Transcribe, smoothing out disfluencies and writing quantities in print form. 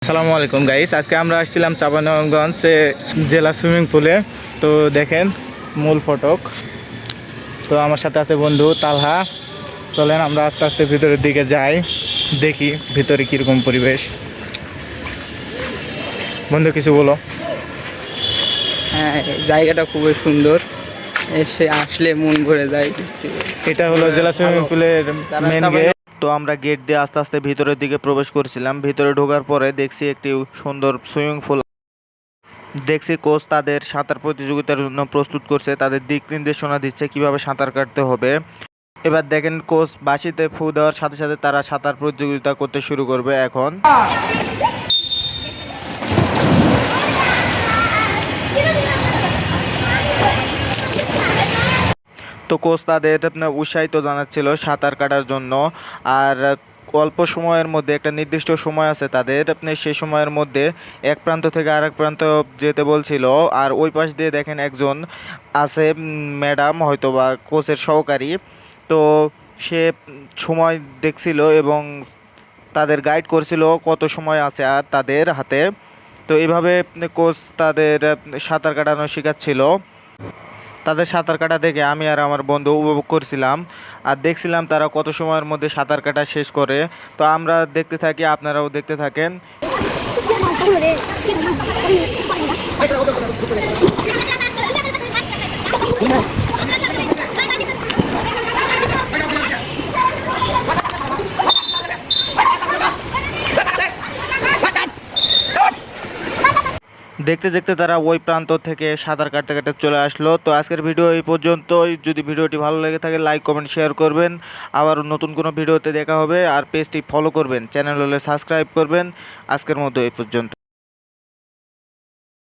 আসসালামু আলাইকুম গাইস, আজকে আমরা আসছিলাম চাঁপাইনবাবগঞ্জ জেলা সুইমিং পুলে। তো দেখেন মূল ফটক। তো আমার সাথে আছে বন্ধু তালহা। চলেন আমরা আস্তে আস্তে ভিতরের দিকে যাই, দেখি ভিতরে কীরকম পরিবেশ। বন্ধু কিছু বলো। হ্যাঁ, জায়গাটা খুবই সুন্দর, এসে আসলে মন ভরে যায়। এটা হলো জেলা সুইমিং পুলের মেন গেট। তো আমরা গেট দিয়ে আস্তে আস্তে ভিতরের দিকে প্রবেশ করছিলাম। ভিতরে ঢোকার পরে দেখছি একটি সুন্দর সুইমিং পুল। দেখছি কোচ তাদের সাঁতার প্রতিযোগিতার জন্য প্রস্তুত করছে, তাদের দিক নির্দেশনা দিচ্ছে কিভাবে সাঁতার কাটতে হবে। এবার দেখেন কোচ বাঁশিতে ফু দেওয়ার সাথে সাথে তারা সাঁতার প্রতিযোগিতা করতে শুরু করবে। এখন তো কোচ তাদের উৎসাহিত জানাচ্ছিল সাঁতার কাটার জন্য। আর অল্প সময়ের মধ্যে একটা নির্দিষ্ট সময় আছে তাদের, সেই সময়ের মধ্যে এক প্রান্ত থেকে আরেক প্রান্ত যেতে বলছিল। আর ওই পাশ দিয়ে দেখেন একজন আছে, ম্যাডাম হয়তো বা কোচের সহকারী। তো সে সময় দেখছিল এবং তাদের গাইড করছিল কত সময় আছে আর তাদের হাতে। তো এইভাবে কোচ তাদের সাঁতার কাটানো শেখাচ্ছিল। তাদের সাঁতার কাটা দেখে আমি আর আমার বন্ধু উপভোগ করছিলাম আর দেখছিলাম তারা কত সময়ের মধ্যে সাঁতার কাটা শেষ করে। তো আমরা দেখতে থাকি, আপনারাও দেখতে থাকেন। দেখতে দেখতে তারা ওই প্রান্ত থেকে সাঁতার কাটতে কাটতে চলে আসলো। তো আজকের ভিডিও এই পর্যন্তই। যদি ভিডিওটি ভালো লেগে থাকে লাইক কমেন্ট শেয়ার করবেন। আবার নতুন কোনো ভিডিওতে দেখা হবে। আর পেজটি ফলো করবেন, চ্যানেল হলে সাবস্ক্রাইব করবেন। আজকের মতো এই পর্যন্ত।